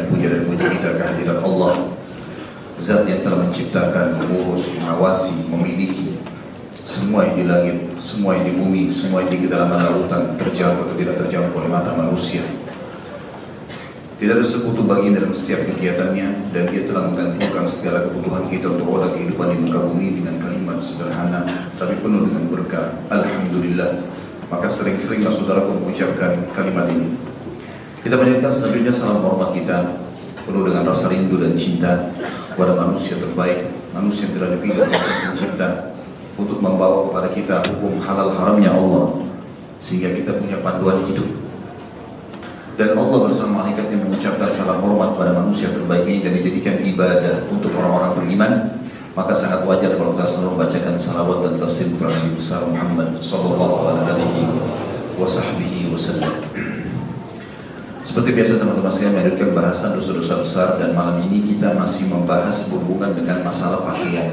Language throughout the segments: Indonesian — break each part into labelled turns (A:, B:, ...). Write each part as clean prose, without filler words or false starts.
A: panjatkan puja dan puji kita kehadirat Allah, Zat yang telah menciptakan, mengurus, mengawasi, memiliki semua yang di langit, semua yang di bumi, semua yang di kedalaman lautan, terjangkau atau tidak terjangkau oleh mata manusia. Tidak ada sekutu bagi dalam setiap kegiatannya, dan dia telah menggantungkan segala kebutuhan kita untuk roda kehidupan di muka bumi dengan kalimat sederhana tapi penuh dengan berkah. Alhamdulillah. Maka sering-seringlah saudaraku mengucapkan kalimat ini. Kita panjatkan selanjutnya salam hormat kita penuh dengan rasa rindu dan cinta kepada manusia terbaik, manusia yang telah dipilih oleh Sang Pencipta untuk membawa kepada kita hukum halal haramnya Allah, sehingga kita punya panduan hidup. Dan Allah bersama malaikatnya mengucapkan salam hormat pada manusia terbaik ini dan dijadikan ibadah untuk orang-orang beriman. Maka sangat wajar kalau kita selalu membacakan salawat dan taslim kepada Nabi besar Muhammad sallallahu alaihi wasallam. Seperti biasa teman-teman saya melanjutkan bahasan dosa-dosa besar, dan malam ini kita masih membahas berhubungan dengan masalah pakaian.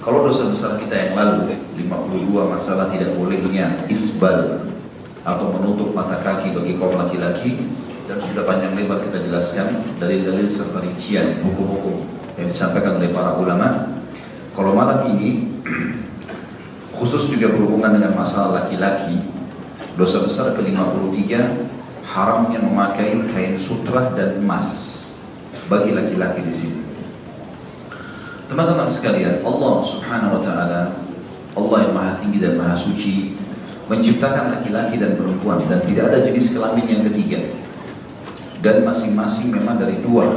A: Kalau dosa besar kita yang lalu 52 masalah tidak bolehnya isbal atau menutup mata kaki bagi kaum laki-laki, dan sudah panjang lebar kita jelaskan dalil-dalil serta rincian hukum-hukum yang disampaikan oleh para ulama. Kalau malam ini khusus juga berhubungan dengan masalah laki-laki, dosa besar ke-53, haramnya memakai kain sutra dan emas bagi laki-laki di sini. Teman-teman sekalian, Allah Subhanahu wa taala, Allah yang Maha Tinggi dan Maha Suci, menciptakan laki-laki dan perempuan, dan tidak ada jenis kelamin yang ketiga. Dan masing-masing memang dari dua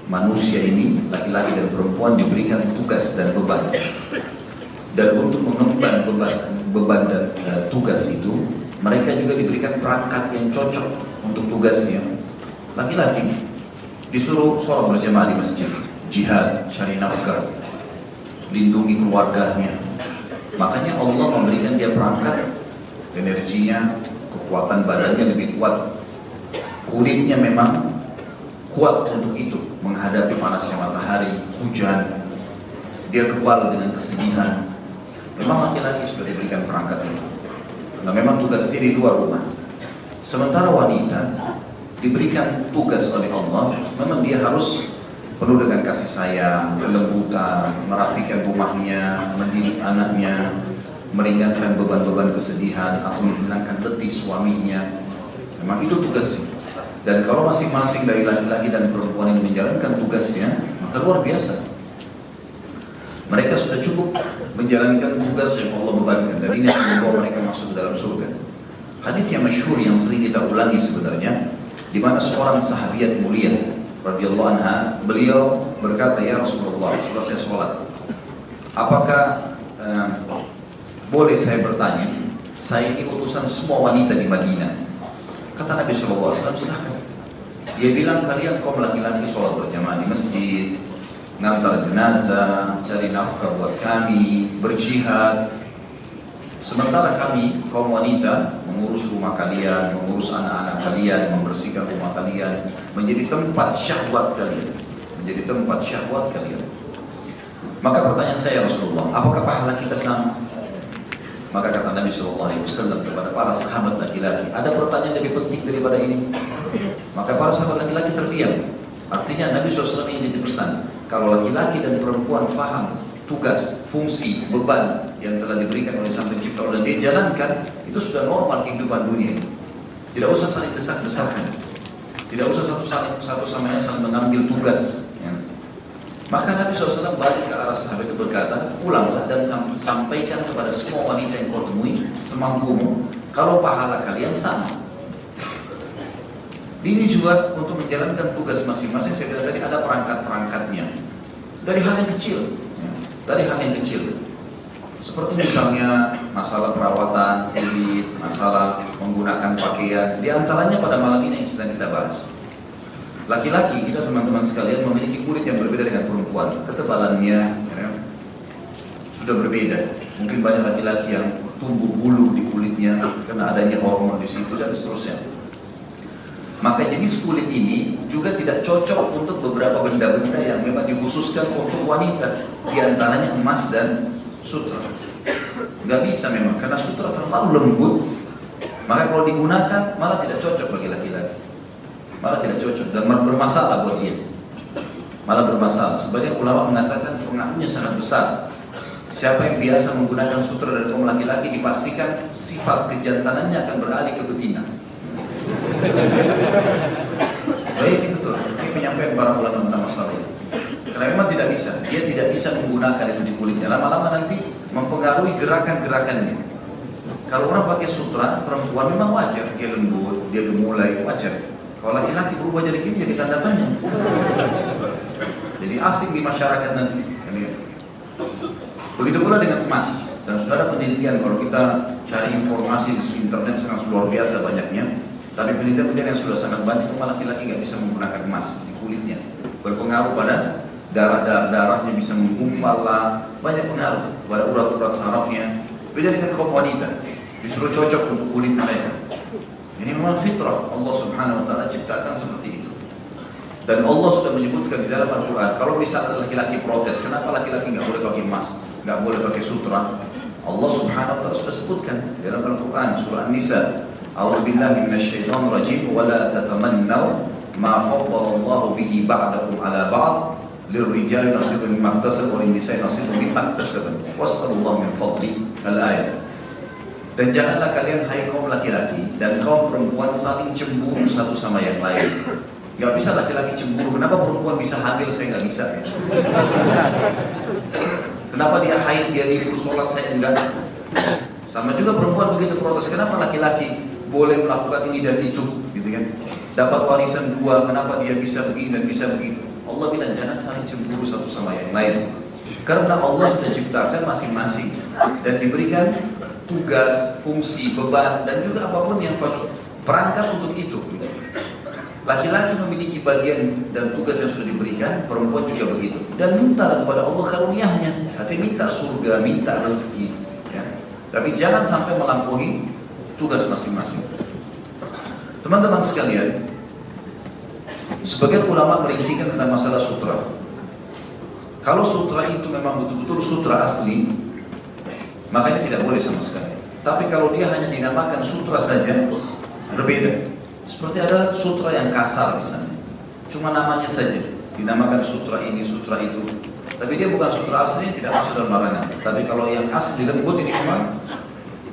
A: manusia ini, laki-laki dan perempuan, diberikan tugas dan beban. Dan untuk mengemban beban dan tugas itu, mereka juga diberikan perangkat yang cocok untuk tugasnya. Laki-laki disuruh sholat berjamaah di masjid, jihad, cari nafkah, lindungi keluarganya. Makanya Allah memberikan dia perangkat, energinya, kekuatan badannya lebih kuat, kulitnya memang kuat untuk itu, menghadapi panasnya matahari, hujan. Dia kebal dengan kesedihan. Memang laki-laki sudah diberikan perangkat itu. Nah, memang tugas dia di luar rumah. Sementara wanita diberikan tugas oleh Allah, memang dia harus penuh dengan kasih sayang, kelembutan, merapikan rumahnya, mendidik anaknya, meringankan beban-beban kesedihan atau menghilangkan letih suaminya. Memang itu tugasnya. Dan kalau masing-masing dari laki-laki dan perempuan ini menjalankan tugasnya, maka luar biasa. Mereka sudah cukup menjalankan tugas yang Allah bebankan, dan ini akan membawa mereka masuk ke dalam surga. Hadis yang masyhur yang sering kita ulangi sebenarnya, di mana seorang sahabiat mulia radhiyallahu anha, beliau berkata, "Ya Rasulullah, selesai sholat, apakah boleh saya bertanya? Saya ini utusan semua wanita di Madinah." Kata Nabi SAW, "Silahkan." Dia bilang, "Kalian kaum laki-laki sholat berjamaah di masjid, ngantar jenazah, cari nafkah buat kami, berjihad. Sementara kami, kaum wanita, mengurus rumah kalian, mengurus anak-anak kalian, membersihkan rumah kalian, menjadi tempat syahwat kalian. Maka pertanyaan saya, Rasulullah, apakah pahala kita sama?" Maka kata Nabi SAW kepada para sahabat laki-laki, "Ada pertanyaan lebih penting daripada ini?" Maka para sahabat laki-laki terdiam. Artinya Nabi SAW ingin dipesan, kalau laki-laki dan perempuan paham tugas, fungsi, beban yang telah diberikan oleh Sang Pencipta dan dia jalankan, itu sudah normal kehidupan dunia ini. Tidak usah saling desak-desakan, tidak usah satu sama lain saling mengambil tugas. Maka Nabi SAW balik ke arah sahabat itu berkata, "Pulanglah dan kamu sampaikan kepada semua wanita yang kau temui semampumu, kalau pahala kalian sama." Ini juga untuk menjalankan tugas masing-masing. Saya bilang tadi ada perangkat-perangkatnya. Dari hal yang kecil, seperti misalnya masalah perawatan kulit, masalah menggunakan pakaian. Di antaranya pada malam ini yang sedang kita bahas. Laki-laki kita, teman-teman sekalian, memiliki kulit yang berbeda dengan perempuan. Ketebalannya sudah berbeda. Mungkin banyak laki-laki yang tumbuh bulu di kulitnya karena adanya hormon di situ dan seterusnya. Maka jenis kulit ini juga tidak cocok untuk beberapa benda-benda yang memang dikhususkan untuk wanita. Di antaranya emas dan sutra. Gak bisa memang, karena sutra terlalu lembut. Maka kalau digunakan malah tidak cocok bagi laki-laki. malah tidak cocok dan bermasalah buat dia, malah bermasalah. Sebagian ulama mengatakan pengaruhnya sangat besar. Siapa yang biasa menggunakan sutra dari kaum laki-laki dipastikan sifat kejantanannya akan beralih ke betina. Baik, ini betul. Ini penyampaian para ulama tentang masalah ini. Karena memang tidak bisa, dia tidak bisa menggunakan itu di kulitnya. Lama-lama nanti mempengaruhi gerakan-gerakannya. Kalau orang pakai sutra, perempuan memang wajar, dia lembut, dia gemulai, wajar. Kalau laki-laki berubah jadi gini, jadi tanda tanya. Jadi asing di masyarakat nanti. Begitu pula dengan emas. Dan sudah ada penelitian, kalau kita cari informasi di internet sangat luar biasa banyaknya. Tapi penelitian yang sudah sangat banyak, cuma laki-laki nggak bisa menggunakan emas di kulitnya. Berpengaruh pada darahnya bisa menggumpal lah, banyak pengaruh pada urat-urat sarafnya. Beda dengan kaum wanita, justru cocok untuk kulit mereka. Ini memang fitrah Allah Subhanahu Wa Taala ciptakan seperti itu. Dan Allah sudah menyebutkan di dalam Al-Quran, kalau misalnya laki-laki protes, kenapa laki-laki nggak boleh pakai emas, nggak boleh pakai sutra? Allah Subhanahu Wa Taala sudah sebutkan di dalam Al-Quran surah An-Nisa. A'udzubillahi minasyaitonir rajim wa la tatamannaw ma faddala Allahu bihi ba'dakum 'ala ba'd lirrijali nasibun mimma iktasabu wa lin-nisa'i nasibun mimma iktasabu was'alullahu min fadli al-ayat. Dan janganlah kalian hai kaum laki-laki dan kaum perempuan saling cemburu satu sama yang lain. Gak bisa laki-laki cemburu, kenapa perempuan bisa hamil, saya gak bisa ya? Kenapa dia haid, dia libur sholat, saya enggak? Sama juga perempuan begitu protes, kenapa laki-laki boleh melakukan ini dan itu, gitu kan? Dapat warisan dua, kenapa dia bisa begini dan bisa begitu? Allah bilang jangan saling cemburu satu sama yang lain. Karena Allah sudah ciptakan masing-masing dan diberikan tugas, fungsi, beban dan juga apapun yang perangkat untuk itu. Laki-laki memiliki bagian dan tugas yang sudah diberikan, perempuan juga begitu. Dan minta kepada Allah karunia-Nya, artinya minta surga, minta rezeki. Ya. Tapi jangan sampai melampaui tugas masing-masing. Teman-teman sekalian, sebagian ulama merincikan tentang masalah sutra. Kalau sutra itu memang betul-betul sutra asli, makanya tidak boleh sama sekali. Tapi kalau dia hanya dinamakan sutra saja, berbeda. Seperti ada sutra yang kasar misalnya, cuma namanya saja, dinamakan sutra ini, sutra itu. Tapi dia bukan sutra asli, tidak masuk dalam larangan. Tapi kalau yang asli lembut ini memang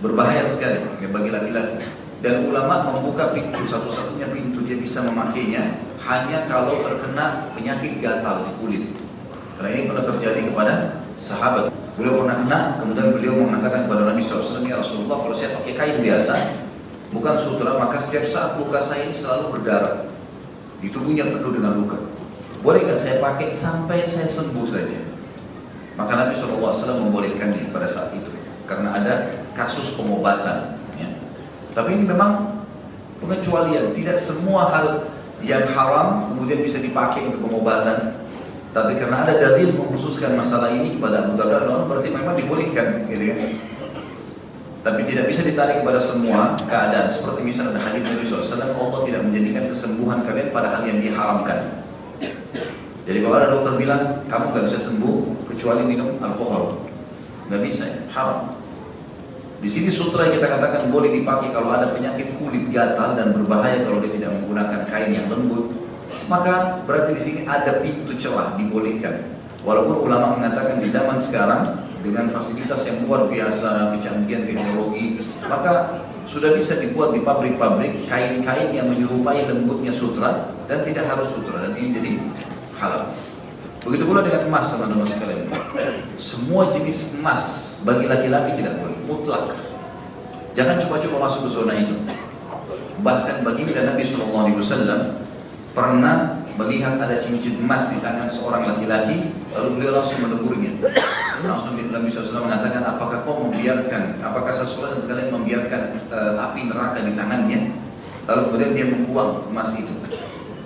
A: berbahaya sekali bagi laki-laki. Dan ulama membuka pintu, satu-satunya pintu dia bisa memakainya hanya kalau terkena penyakit gatal di kulit. Karena ini pernah terjadi kepada sahabat. Beliau pernah kena, kemudian beliau mengatakan kepada Nabi SAW, ya Rasulullah, kalau saya pakai kain biasa, bukan sutra, maka setiap saat luka saya ini selalu berdarah. Di tubuhnya penuh dengan luka. Bolehkah saya pakai sampai saya sembuh saja? Maka Nabi SAW membolehkannya pada saat itu. Karena ada kasus pengobatan. Ya. Tapi ini memang pengecualian. Tidak semua hal yang haram kemudian bisa dipakai untuk pengobatan. Tapi karena ada dalil mengkhususkan masalah ini kepada Abu Darda, berarti memang dibolehkan. Gitu ya. Tapi tidak bisa ditarik kepada semua keadaan. Seperti misalnya ada hadis Nabi SAW, Allah tidak menjadikan kesembuhan kalian pada hal yang diharamkan. Jadi kalau ada dokter bilang, kamu gak bisa sembuh kecuali minum alkohol, gak bisa, ya, haram. Di sini sutra kita katakan boleh dipakai kalau ada penyakit kulit gatal dan berbahaya kalau dia tidak menggunakan kain yang lembut. Maka berarti di sini ada pintu celah dibolehkan. Walaupun ulama mengatakan di zaman sekarang dengan fasilitas yang luar biasa, kecanggihan teknologi, maka sudah bisa dibuat di pabrik-pabrik kain-kain yang menyerupai lembutnya sutra dan tidak harus sutra, dan ini jadi halal. Begitu pula dengan emas, teman-teman sekalian. Semua jenis emas bagi laki-laki tidak boleh, mutlak. Jangan coba-coba masuk ke zona itu. Bahkan baginda Nabi SAW pernah melihat ada cincin emas di tangan seorang laki-laki, lalu beliau langsung menegurnya. Langsung Nabi SAW mengatakan, apakah kau membiarkan, apakah sesuatu yang kalian membiarkan api neraka di tangannya? Lalu kemudian dia membuang emas itu.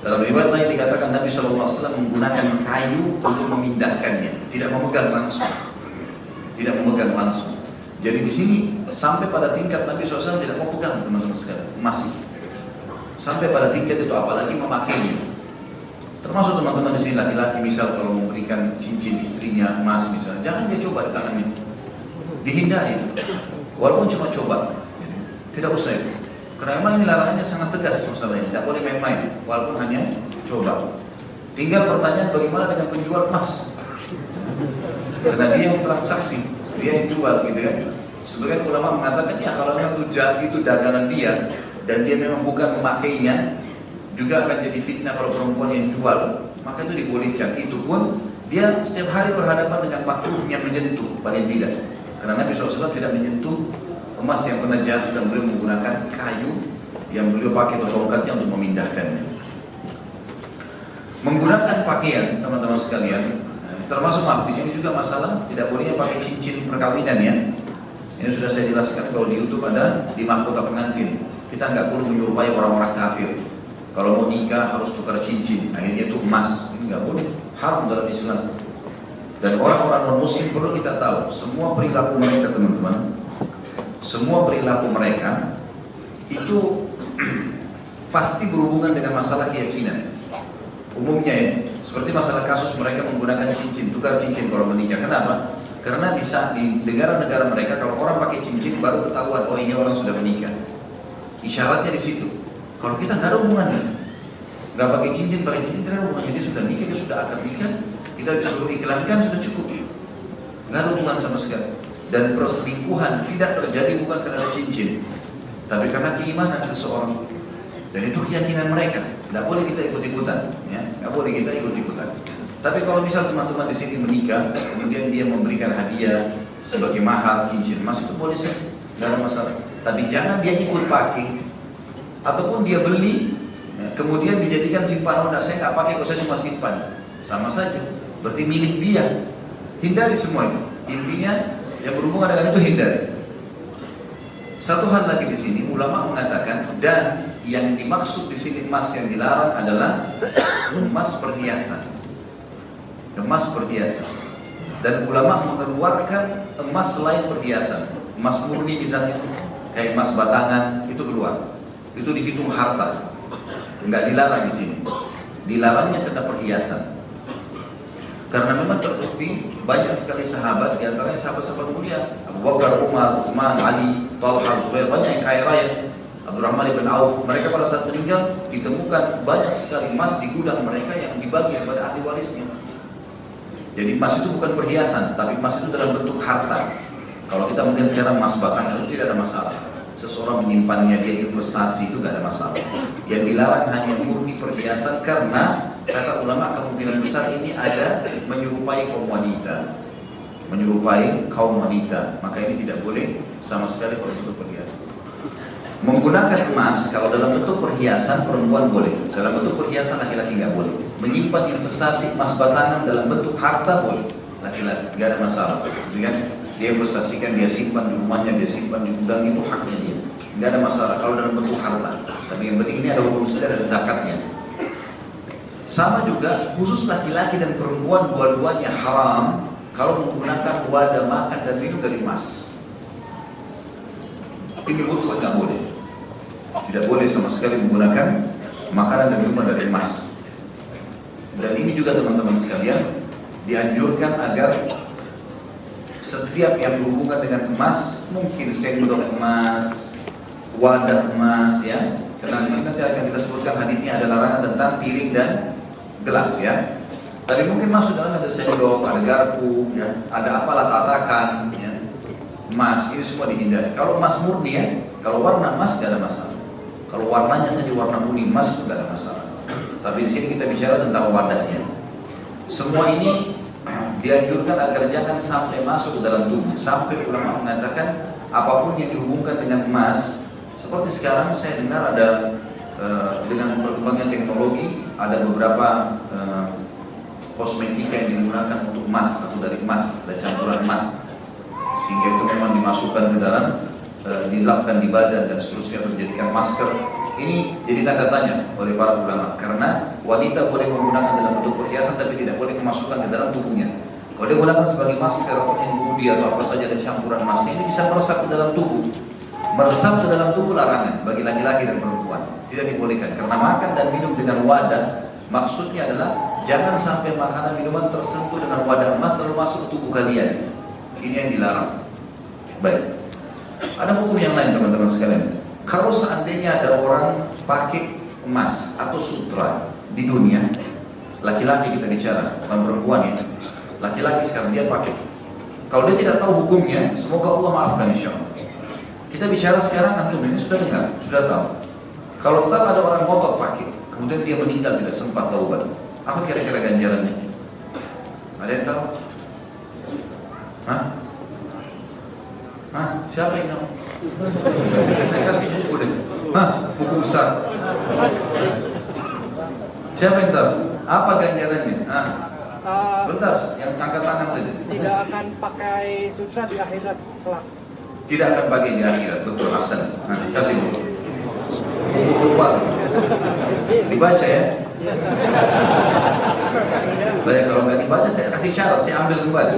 A: Dalam riwayat lain dikatakan Nabi SAW menggunakan kayu untuk memindahkannya, tidak memegang langsung. Tidak memegang langsung. Jadi di sini sampai pada tingkat Nabi SAW tidak mau pegang, teman-teman sekalian, emas itu. Sampai pada tingkat itu, apalagi memakainya. Termasuk teman-teman di sini laki-laki misal kalau memberikan cincin istrinya emas misalnya, jangan dia coba di tangannya, dihindari. Walaupun cuma coba, tidak usah itu. Karena memang ini larangannya sangat tegas masalah ini, tidak boleh main-main, walaupun hanya coba. Tinggal pertanyaan bagaimana dengan penjual emas? Karena dia yang transaksi, dia yang jual gitu kan. Sebagian ulama mengatakan ya kalau memang itu dagangan dia dan dia memang bukan memakainya, juga akan jadi fitnah kalau perempuan yang jual, maka itu dibolehkan. Itu pun dia setiap hari berhadapan dengan makruhnya menyentuh, paling tidak. Karena Nabi SAW tidak menyentuh emas yang pernah jatuh dan beliau menggunakan kayu yang beliau pakai atau tongkatnya untuk memindahkannya. Menggunakan pakaian, teman-teman sekalian, termasuk di sini juga masalah tidak bolehnya pakai cincin perkawinan ya. Ini sudah saya jelaskan kalau di YouTube ada di mahkota pengantin. Kita nggak perlu menyerupai orang-orang kafir. Kalau mau nikah harus tukar cincin, akhirnya itu emas. Ini nggak boleh, haram dalam Islam. Dan orang-orang non-muslim perlu kita tahu semua perilaku mereka, teman-teman. Semua perilaku mereka itu pasti berhubungan dengan masalah keyakinan. Umumnya ya, seperti masalah kasus mereka menggunakan cincin, tukar cincin kalau menikah. Kenapa? Karena di negara-negara mereka kalau orang pakai cincin baru ketahuan, oh ini orang sudah menikah. Isyaratnya di situ. Kalau kita nggak ada hubungannya, nggak pakai cincin tidak ada hubungannya. Dia sudah nikah, dia sudah akad nikah, kita disuruh iklankan sudah cukup. Nggak ada hubungan sama sekali. Dan perselingkuhan tidak terjadi bukan karena cincin, tapi karena keimanan seseorang. Dan itu keyakinan mereka. Tidak boleh kita ikut-ikutan, ya. Tidak boleh kita ikut-ikutan. Tapi kalau misal teman-teman di sini menikah, kemudian dia memberikan hadiah sebagai mahar cincin emas, itu boleh sih, tidak ada masalah. Tapi jangan dia ikut pakai, ataupun dia beli, ya, kemudian dijadikan simpanan. Nah, saya nggak pakai, kok saya cuma simpan. Sama saja, berarti milik dia. Hindari semua itu. Intinya yang berhubungan dengan itu hindari. Satu hal lagi di sini ulama mengatakan, dan yang dimaksud di sini emas yang dilarang adalah emas perhiasan. Emas perhiasan. Dan ulama mengeluarkan emas selain perhiasan. Emas murni misalnya, kayak emas batangan itu keluar. Itu dihitung harta. Enggak dilarang di sini. Dilarangnya karena perhiasan. Karena memang terbukti banyak sekali sahabat, di antaranya sahabat-sahabat mulia, Abu Bakar, Umar, Utsman, Ali, Talha, Zubair, banyak yang kaya raya, Abdurrahman bin Auf. Mereka pada saat meninggal ditemukan banyak sekali emas di gudang mereka yang dibagi kepada ahli warisnya. Jadi emas itu bukan perhiasan, tapi emas itu dalam bentuk harta. Kalau kita mungkin sekarang emas batangan itu tidak ada masalah. Seseorang menyimpannya, dia investasi itu tidak ada masalah. Yang dilarang hanya murni perhiasan karena kata ulama kemungkinan besar ini ada menyerupai kaum wanita. Menyerupai kaum wanita, maka ini tidak boleh sama sekali kalau bentuk perhiasan. Menggunakan emas kalau dalam bentuk perhiasan perempuan boleh, dalam bentuk perhiasan laki-laki nggak boleh. Menyimpan investasi emas batangan dalam bentuk harta boleh, laki-laki nggak ada masalah. Dengan dia investasikan, dia simpan di rumahnya, dia simpan di gudang, itu haknya dia, nggak ada masalah kalau dalam bentuk harta. Tapi yang penting ini ada hukum saja, ada zakatnya. Sama juga khusus laki-laki dan perempuan dua-duanya haram kalau menggunakan wadah makan dan minum dari emas. Ini mutlak nggak boleh. Tidak boleh sama sekali menggunakan makanan dan minuman dari emas. Dan ini juga teman-teman sekalian dianjurkan agar setiap yang berhubungan dengan emas, mungkin sendok emas, wadah emas, ya. Karena di sini nanti akan kita sebutkan hadisnya ada larangan tentang piring dan gelas, ya. Tapi mungkin masuk dalam ada sendok, ada garpu, ya, ada apalah tatakan, ya. Emas ini semua dihindari. Kalau emas murni, ya, kalau warna emas tidak ada masalah. Kalau warnanya saja warna kuning emas itu tidak ada masalah. Tapi di sini kita bicara tentang wadahnya. Semua ini dianjurkan agar jangan sampai masuk ke dalam tubuh. Sampai ulama mengatakan apapun yang dihubungkan dengan emas, seperti sekarang saya dengar ada dengan perkembangan teknologi ada beberapa kosmetika yang digunakan untuk emas atau dari emas, ada campuran emas, sehingga itu memang dimasukkan ke dalam, dilapkan di badan dan seterusnya untuk dijadikan masker. Ini jadi tanda tanya oleh para ulama, karena wanita boleh menggunakan dalam bentuk perhiasan tapi tidak boleh memasukkan ke dalam tubuhnya. Kalau dia gunakan sebagai masker atau budi atau apa saja ada campuran emasnya, ini bisa meresap ke dalam tubuh. Meresap ke dalam tubuh larangan bagi laki-laki dan perempuan, tidak dibolehkan. Karena makan dan minum dengan wadah, maksudnya adalah jangan sampai makanan minuman tersentuh dengan wadah emas lalu masuk ke tubuh kalian. Ini yang dilarang. Baik. Ada hukum yang lain teman-teman sekalian. Kalau seandainya ada orang pakai emas atau sutra di dunia, laki-laki kita bicara, bukan perempuan ya. Laki-laki sekarang dia pakai. Kalau dia tidak tahu hukumnya, semoga Allah maafkan insya Allah. Kita bicara sekarang, antum ini sudah dengar, sudah tahu. Kalau tetap ada orang ngotot pakai, kemudian dia meninggal tidak sempat taubat, apa kira-kira ganjarannya? Ada yang tahu? Hah? Hah? Siapa yang tahu? Saya kasih buku deh. Hah? Buku besar. Siapa yang tahu? Apa ganjarannya? Hah? Bentar, yang angkat tangan saja.
B: Tidak akan pakai sutra di akhirat kelak.
A: Tidak akan pakai di akhirat, betul, Hasan. Nah, kasih buku. Buku tebal. Dibaca ya. Baik, kalau nggak dibaca saya kasih syarat, saya ambil kembali.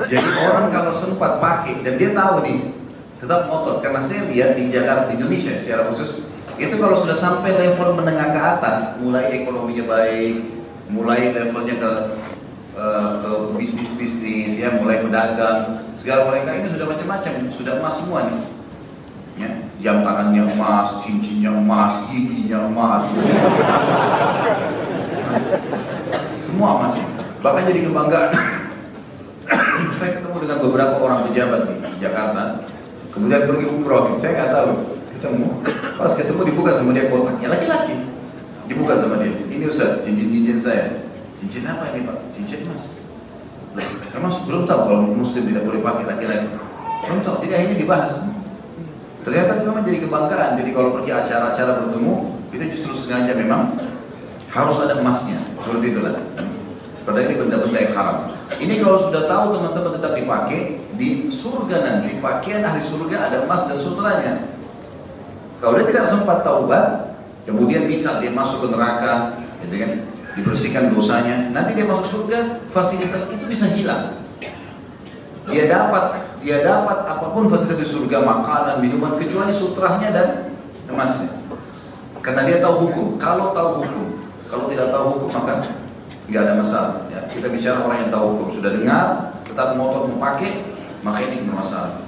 A: Jadi orang kalau sempat pakai dan dia tahu nih, tetap ngotot. Karena saya lihat di Jakarta, di Indonesia secara khusus, itu kalau sudah sampai level menengah ke atas, mulai ekonominya baik, mulai levelnya ke bisnis-bisnis, ya, mulai pedagang, segala mereka ini sudah macam-macam, sudah emas semua nih. Ya, jam tangannya emas, cincinnya emas, giginya emas, semua emas. Bahkan jadi kebanggaan. Saya ketemu dengan beberapa orang pejabat di Jakarta, kemudian pergi umroh. Saya nggak tahu, ketemu, pas ketemu dibuka sama dia kotaknya, laki-laki, dibuka sama dia. Ini Ustaz, cincin saya. Cincin apa ini Pak? Cincin emas. Emas belum tahu kalau muslim tidak boleh pakai laki-laki. Belum tahu. Jadi akhirnya dibahas. Ternyata itu memang jadi kebanggaan. Jadi kalau pergi acara-acara bertemu, itu justru sengaja memang harus ada emasnya. Seperti itulah. Padahal ini benda-benda yang haram. Ini kalau sudah tahu teman-teman tetap dipakai, di surga nanti pakaian ahli surga ada emas dan sutranya. Kalau dia tidak sempat taubat, kemudian misal dia masuk ke neraka, gitu kan, dibersihkan dosanya, nanti dia masuk surga, fasilitas itu bisa hilang. Dia dapat apapun fasilitas di surga, makanan, minuman, kecuali sutrahnya dan emasnya. Karena dia tahu hukum. Kalau tahu hukum, kalau tidak tahu hukum maka nggak ada masalah. Ya, kita bicara orang yang tahu hukum, sudah dengar, tetap ngotot memakai, maka ini bermasalah.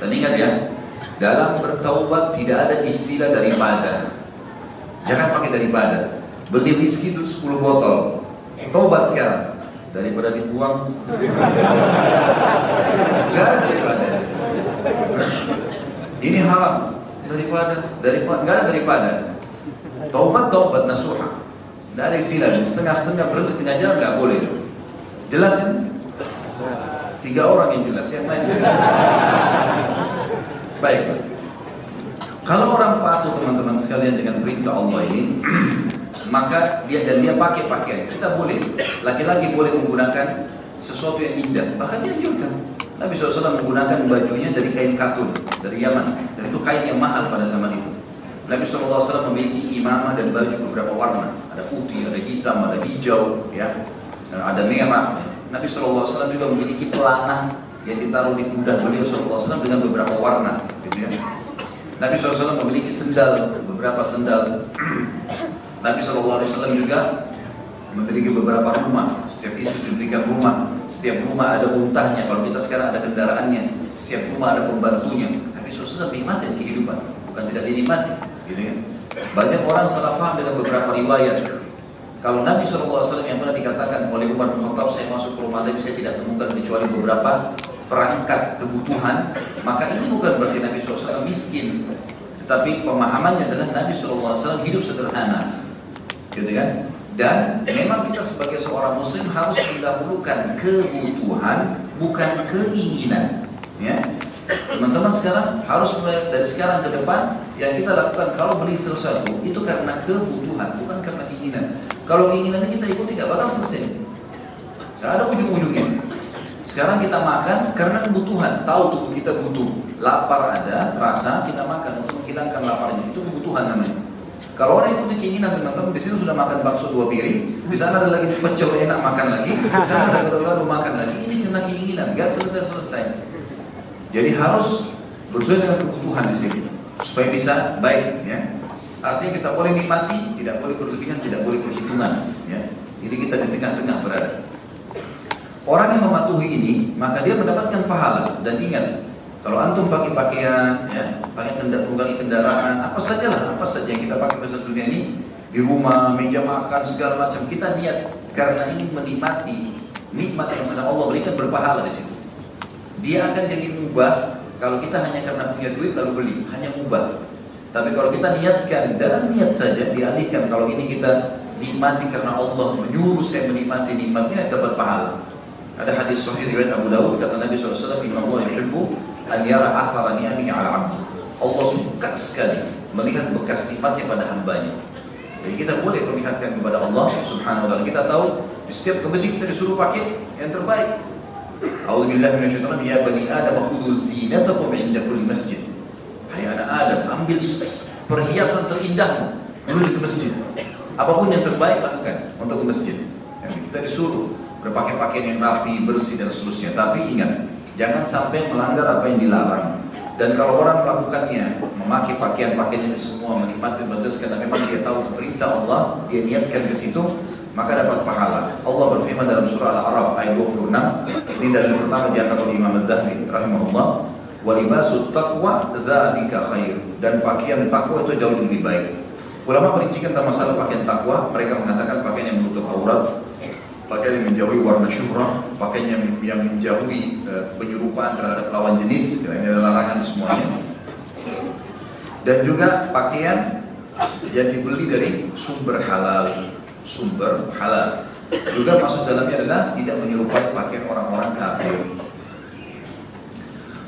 A: Dan ingat ya, dalam bertaubat tidak ada istilah daripada. Jangan pakai daripada. Beli whisky itu 10 botol, taubat sekarang daripada dibuang. Nggak ada daripada. Ini haram. Daripada nggak ada daripada. Taubat nasuha. Nggak ada istilah, setengah-setengah berhenti tengah jalan nggak boleh. Jelas ini? 3 orang yang jelas, yang lain jelas. Baik. Kalau orang patuh teman-teman sekalian dengan perintah Allah ini, maka dia pakai pakaian. Kita boleh, laki-laki boleh menggunakan sesuatu yang indah. Bahkan dianjurkan. Nabi SAW menggunakan bajunya dari kain katun dari Yaman, dan itu kain yang mahal pada zaman itu. Nabi SAW memiliki imamah dan baju beberapa warna, ada putih, ada hitam, ada hijau, ya, ada merah. Nabi SAW juga memiliki pelana yang ditaruh di pundak beliau SAW dengan beberapa warna, gitu ya. Nabi SAW memiliki sendal, beberapa sendal. Nabi SAW juga memiliki beberapa rumah. Setiap istri diberikan rumah. Setiap rumah ada untahnya. Kalau kita sekarang ada kendaraannya. Setiap rumah ada pembantunya. Nabi SAW nikmatin kehidupan, bukan tidak dinikmati, gitu ya. Banyak orang salah paham dengan beberapa riwayat. Kalau Nabi SAW yang pernah dikatakan oleh Umar bin Khattab, saya masuk ke rumah Nabi, saya tidak temukan kecuali beberapa perangkat kebutuhan, maka ini bukan berarti Nabi SAW miskin, tetapi pemahamannya adalah Nabi SAW hidup sederhana, gitu kan? Dan memang kita sebagai seorang muslim harus mendahulukan kebutuhan, bukan keinginan, ya. Teman-teman sekarang harus mulai dari sekarang ke depan, yang kita lakukan kalau beli sesuatu itu karena kebutuhan, bukan karena keinginan. Kalau keinginannya kita ikuti gak bakal selesai, gak ada ujung-ujungnya. Sekarang kita makan karena kebutuhan, tahu tubuh kita butuh, lapar ada, rasa, kita makan untuk menghilangkan laparnya, itu kebutuhan namanya. Kalau orang ikuti keinginan teman-teman, di sini sudah makan bakso 2 piring, di sana ada lagi pecel enak makan lagi, di sana ada gado-gado makan lagi, ini karena keinginan, gak selesai-selesai. Jadi harus bersesuai dengan kebutuhan di sini, supaya bisa baik, ya. Artinya kita boleh nikmati, tidak boleh berlebihan, tidak boleh perhitungan, ya. Jadi kita di tengah-tengah berada. Orang yang mematuhi ini, maka dia mendapatkan pahala. Dan ingat, kalau antum pakai pakaian, ya, tunggangi kendaraan, apa saja yang kita pakai pada dunia ini, di rumah, meja makan, segala macam, kita niat karena ingin menikmati nikmat yang sedang Allah berikan, berpahala di situ. Dia akan jadi mubah kalau kita hanya karena punya duit lalu beli, hanya mubah. Tapi kalau kita niatkan, dalam niat saja dialihkan, kalau ini kita nikmati karena Allah menyuruh saya menikmati nikmatnya, dapat pahala. Ada hadis sahih riwayat Abu Dawud, kata Nabi SAW, Inna Allah yuhibbu an yara athara ni'amihi 'ala 'abdi. Allah suka sekali melihat bekas nikmatnya pada hambanya. Jadi kita boleh perlihatkan kepada Allah Subhanahu wa taala. Kita tahu di setiap ke masjid kita disuruh pakai yang terbaik. A'udzubillahi minasyaitonir rajim. Ya bani Adam khudhu zinatakum 'inda kulli masjid. Hai anak Adam, ambil perhiasan terindahmu dulu di masjid. Apapun yang terbaik lakukan untuk ke masjid. Kita disuruh berpakaian pakaian yang rapi, bersih dan seterusnya. Tapi ingat, jangan sampai melanggar apa yang dilarang. Dan kalau orang melakukannya, memakai pakaian-pakaian ini semua, menikmati batas karena memang dia tahu perintah Allah, dia niatkan ke situ, maka dapat pahala. Allah berfirman dalam surah Al-A'raf ayat 26, ini dalil pertama diangkat oleh Imam Ad-Dhahabi rahimahullah, wa libasut taqwa dzalika khair, dan pakaian takwa itu jauh lebih baik. Ulama merincikan tentang masalah pakaian takwa, mereka mengatakan pakaian yang menutup aurat, pakaian yang menjauhi warna syuhrah, pakaian yang menjauhi penyerupaan terhadap lawan jenis, ini adalah larangan semuanya. Dan juga pakaian yang dibeli dari sumber halal, Juga masuk dalamnya adalah tidak menyerupai pakaian orang-orang kafir.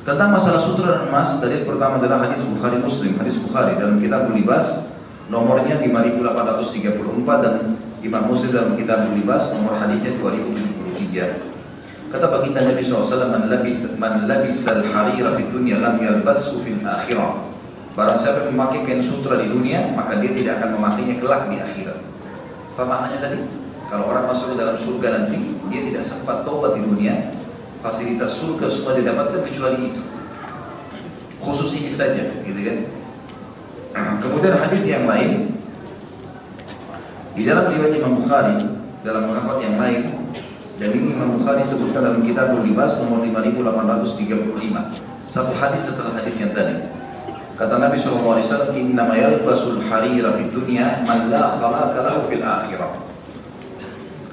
A: Tentang masalah sutra dan emas, dalil pertama adalah hadis Bukhari Muslim, hadis Bukhari dalam kitab Libas, nomornya 5834 dan Imam Muslim dalam kitab Libas nomor hadisnya 2073. Kata baginda Nabi SAW, man labisal harira fid dunya lam yalbashu fil akhirah. Barang siapa yang memakai kain sutra di dunia, maka dia tidak akan memakainya kelak di akhirat. Apa maknanya tadi? Kalau orang masuk ke dalam surga nanti, dia tidak sempat taubat di dunia, fasilitas surga semua didapatkan kecuali itu. Khusus ini saja, gitu kan? Kemudian hadis yang lain di dalam riwayat Imam Bukhari dalam lafaz yang lain, dan ini Imam Bukhari sebutkan dalam kitab Libas nomor 5835, satu hadis setelah hadis yang tadi. Kata Nabi SAW, innama yalbasul harira fid dunya man la khalaqa lahu fil akhirah.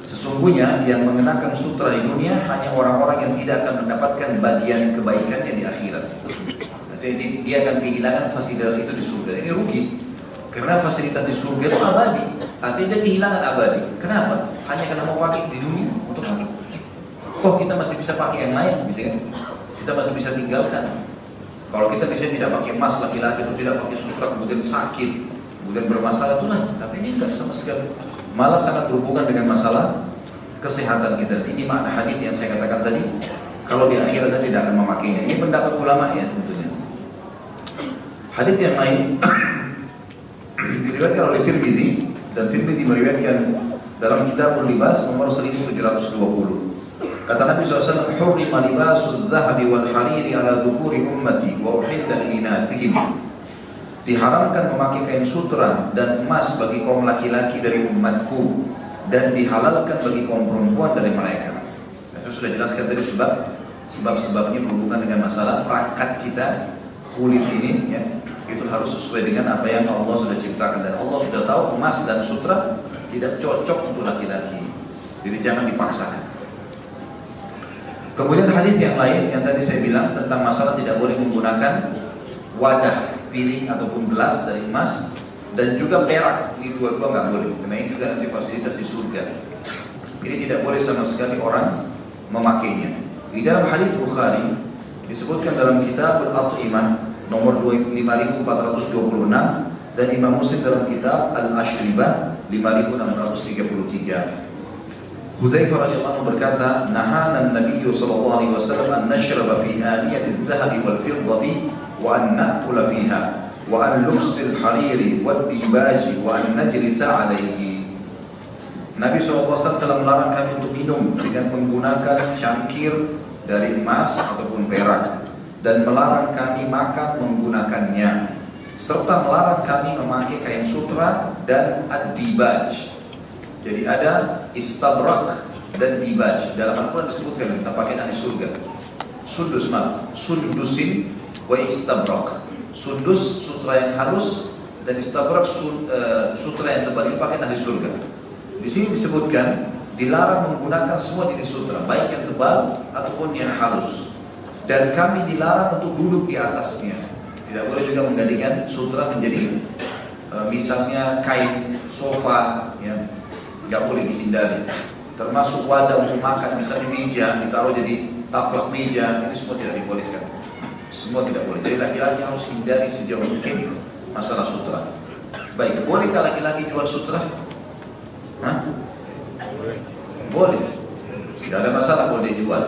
A: Sesungguhnya yang mengenakan sutra di dunia hanya orang-orang yang tidak akan mendapatkan bagian kebaikannya di akhirat. Nanti dia akan kehilangan fasilitas itu di surga. Ini rugi. Karena fasilitas di surga itu abadi. Artinya dia kehilangan abadi. Kenapa? Hanya karena mau pakai di dunia. Untuk apa? Kok kita masih bisa pakai yang lain, gitu kan? Kita masih bisa tinggalkan. Kalau kita bisa tidak pakai emas, laki-laki itu tidak pakai sutra, kemudian sakit, kemudian bermasalah, itulah. Tapi ini tidak sama sekali. Malah sangat berhubungan dengan masalah kesehatan kita. Ini makna hadis yang saya katakan tadi. Kalau di akhirat kita tidak akan memakainya. Ini pendapat ulama ya tentunya. Hadis yang lain diriwayatkan oleh Tirmidzi, dan Tirmidzi meriwayatkan dalam kitab Libas nomor 1720. Kata Nabi SAW, hurrima libasul dhahabi wal hariri ala dhuhuri ummati wa uhilla liinatihim. Diharamkan memakai kain sutra dan emas bagi kaum laki-laki dari umatku, dan dihalalkan bagi kaum perempuan dari mereka. Saya sudah jelaskan tadi sebab-sebabnya berhubungan dengan masalah perangkat kita, kulit ini ya, itu harus sesuai dengan apa yang Allah sudah ciptakan, dan Allah sudah tahu emas dan sutra tidak cocok untuk laki-laki. Jadi jangan dipaksakan. Kemudian hadis yang lain yang tadi saya bilang tentang masalah tidak boleh menggunakan wadah, piring ataupun gelas dari emas, dan juga perak, ini dua-dua nggak boleh, karena ini juga nanti fasilitas di surga. Ini tidak boleh sama sekali orang memakainya. Di dalam hadis Bukhari disebutkan dalam kitab Al-At'imah nomor 5426, dan Imam Muslim dalam kitab Al-Ashribah 5633. Hudzaifah radhiyallahu anhu berkata, nahana an-nabiy sallallahu alaihi wasallam an nashraba fi aniyati adh-dhahabi wal fiddati wa an na'kula fiha wa an lubsil hariri wad dibaji wa an najlisa alaihi. Nabi SAW telah melarang kami untuk minum dengan menggunakan cangkir dari emas ataupun perak, dan melarang kami makan menggunakannya, serta melarang kami memakai kain sutra dan ad-dibaj. Jadi ada istabrak dan dibaj. Dalam Al-Quran disebutkan tentang pakaian ahli surga. Sundus sundusin wa istabrak. Sundus sutra yang halus dan istabrak sutra yang tebal. Ini pakaian ahli surga. Di sini disebutkan dilarang menggunakan semua jenis sutra, baik yang tebal ataupun yang halus. Dan kami dilarang untuk duduk di atasnya. Tidak boleh juga menggantikan sutra menjadi misalnya kain sofa, ya, nggak boleh dihindari. Termasuk wadah untuk makan, misalnya meja ditaruh jadi taplak meja, ini semua tidak dibolehkan. Semua tidak boleh. Jadi laki-laki harus hindari sejauh mungkin masalah sutra. Baik, bolehkah laki-laki jual sutra? Hah? Boleh. Tidak ada masalah kalau dia jual.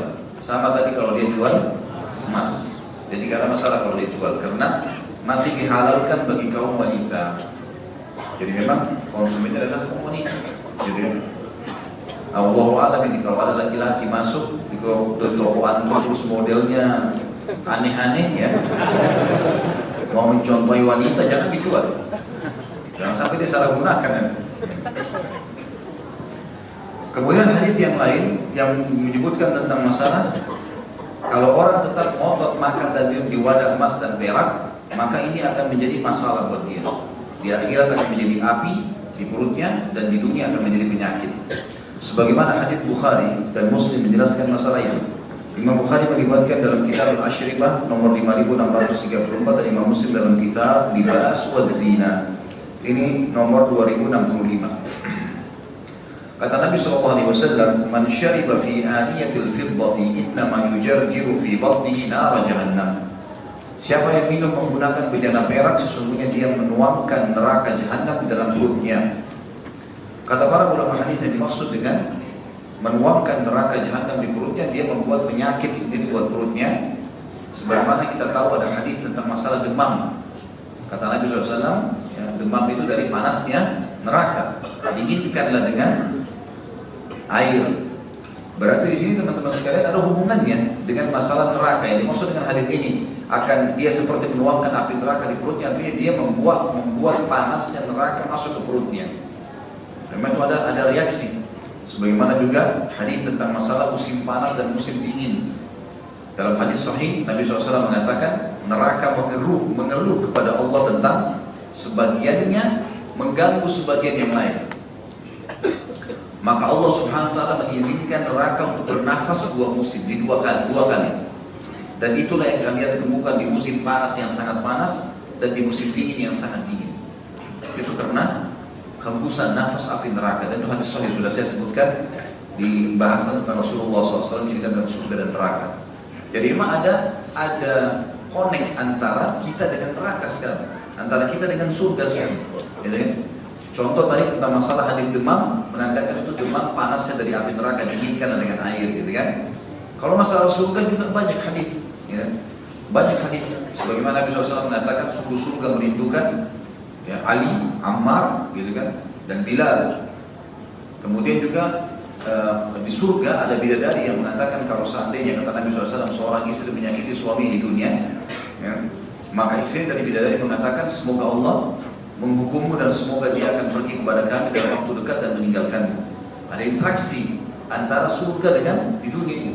A: Sama tadi kalau dia jual emas. Jadi tidak ada masalah kalau dia jual, karena masih dihalalkan bagi kaum wanita. Jadi memang konsumennya adalah kaum wanita. Jadi Allahu a'lam, ini kalau ada laki-laki masuk di toko antum terus modelnya aneh-aneh, ya, mau mencontohi wanita, jangan dijual. Jangan sampai dia salah gunakan, ya. Kemudian hadis yang lain yang menyebutkan tentang masalah kalau orang tetap ngotot makan dan minum di wadah emas dan perak, maka ini akan menjadi masalah buat dia. Di akhirat akan menjadi api di perutnya, dan di dunia akan menjadi penyakit. Sebagaimana hadis Bukhari dan Muslim menjelaskan masalah ini. Imam Bukhari meriwayatkan dalam kitab Al-Ashribah nomor 5634 dan Imam Muslim dalam kitab Libas wa Zina. Ini nomor 2065. Kata Nabi SAW, "Man syariba fi aniyatil fiddati innama yujarjiru fi batnihi nara jahannam." Siapa yang minum menggunakan bejana perak, sesungguhnya dia menuangkan neraka jahanam di dalam perutnya. Kata para ulama hadis yang dimaksud dengan menuangkan neraka jahanam di perutnya, dia membuat penyakit sendiri buat perutnya. Sebagaimana kita tahu ada hadis tentang masalah demam. Kata Nabi SAW, ya, demam itu dari panasnya neraka. Dinginkanlah dengan air. Berarti di sini teman-teman sekalian ada hubungannya dengan masalah neraka. Yang dimaksud dengan hadis ini akan dia seperti menuangkan api neraka di perutnya, artinya dia membuat panasnya neraka masuk ke perutnya. Memang itu ada reaksi. Sebagaimana juga hadis tentang masalah musim panas dan musim dingin. Dalam hadis sahih Nabi SAW mengatakan neraka mengeluh kepada Allah tentang sebagiannya mengganggu sebagian yang lain. Maka Allah Subhanahu wa taala mengizinkan neraka untuk bernafas dua musim, di dua kali. Dan itulah yang kalian temukan di musim panas yang sangat panas dan di musim dingin yang sangat dingin. Itu karena hembusan nafas api neraka. Dan itu hadis sahih sudah saya sebutkan di bahasan tentang Rasulullah SAW menceritakan surga dan neraka. Jadi memang ada connect antara kita dengan neraka sekarang, antara kita dengan surga sekarang. Gitu kan? Contoh tadi tentang masalah hadis demam, menandakan itu demam panasnya dari api neraka dinginkan dengan air, gitu kan? Kalau masalah surga juga banyak hadis, ya, banyak hadis. Sebagaimana Nabi SAW mengatakan sungguh surga merindukan, ya, Ali, Ammar, gitu kan, dan Bilal. Kemudian juga di surga ada bidadari yang mengatakan kalau seandainya, kata Nabi SAW, seorang istri menyakiti suami di dunia, ya, maka istri dari bidadari mengatakan semoga Allah menghukummu dan semoga dia akan pergi kepada kami dalam waktu dekat dan meninggalkanmu. Ada interaksi antara surga dengan di dunia ini.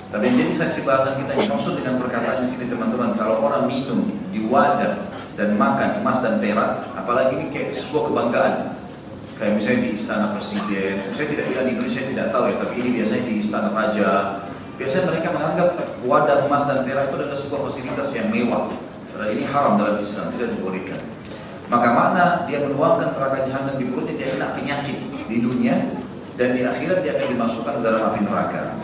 A: Tapi yang jadi saksi bahasan kita yang maksud dengan perkataan di sini teman-teman, kalau orang minum di wadah dan makan emas dan perak, apalagi ini kayak sebuah kebanggaan. Kayak misalnya di istana presiden, saya tidak bilang di Indonesia tidak tahu ya, tapi ini biasanya di istana raja. Biasanya mereka menganggap wadah emas dan perak itu adalah sebuah fasilitas yang mewah. Padahal ini haram dalam Islam, tidak dibolehkan. Maka mana dia menuangkan neraka jahanam di perutnya, dia kena penyakit di dunia, dan di akhirat dia akan dimasukkan ke dalam api neraka.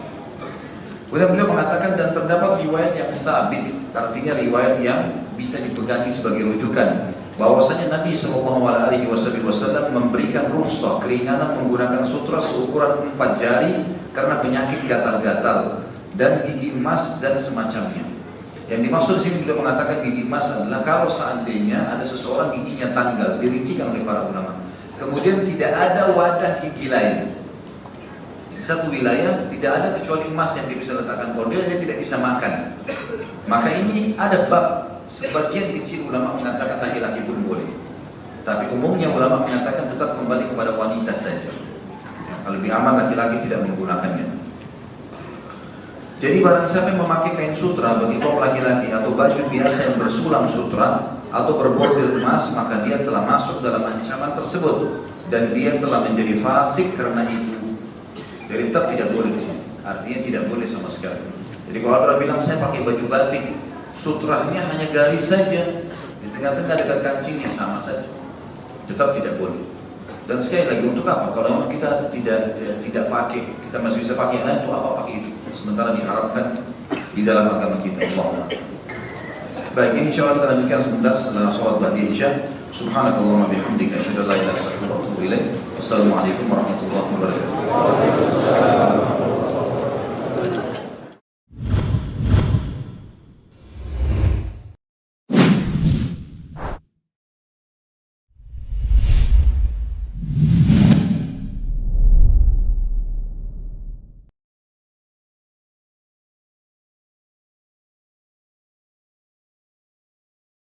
A: Kemudian beliau mengatakan, dan terdapat riwayat yang sabit, artinya riwayat yang bisa dipegangi sebagai rujukan, bahwasanya Nabi SAW memberikan rukhsah keringanan menggunakan sutra seukuran 4 jari karena penyakit gatal-gatal dan gigi emas dan semacamnya. Yang dimaksud di sini beliau mengatakan gigi emas adalah kalau seandainya ada seseorang giginya tanggal, dirincikan oleh para ulama. Kemudian tidak ada wadah gigi lain. Di satu wilayah tidak ada kecuali emas yang dia bisa letakkan kordel, dia tidak bisa makan. Maka ini ada bab. Sebagian kecil ulama mengatakan laki-laki pun boleh. Tapi umumnya ulama mengatakan tetap kembali kepada wanita saja. maka lebih aman laki-laki tidak menggunakannya. Jadi barang siapa yang memakai kain sutra bagi kaum laki-laki atau baju biasa yang bersulam sutra atau berbordir emas, maka dia telah masuk dalam ancaman tersebut dan dia telah menjadi fasik karena itu. Jadi tetap tidak boleh di sini. Artinya tidak boleh sama sekali. Jadi kalau ada bilang saya pakai baju batik, sutranya hanya garis saja di tengah-tengah dekat kancingnya, sama saja. Tetap tidak boleh. Dan sekali lagi untuk apa? Kalau memang kita tidak pakai, kita masih bisa pakai lain, untuk apa pakai itu? Sementara diharapkan di dalam agama kita. Allah. Baik, insya Allah kita lanjutkan sebentar setelah sholat ba'da isya. Subhanakallahumma bihamdika asyhadu an la ilaha illa anta astaghfiruka wa atubu ilaik. Wassalamualaikum warahmatullahi wabarakatuh.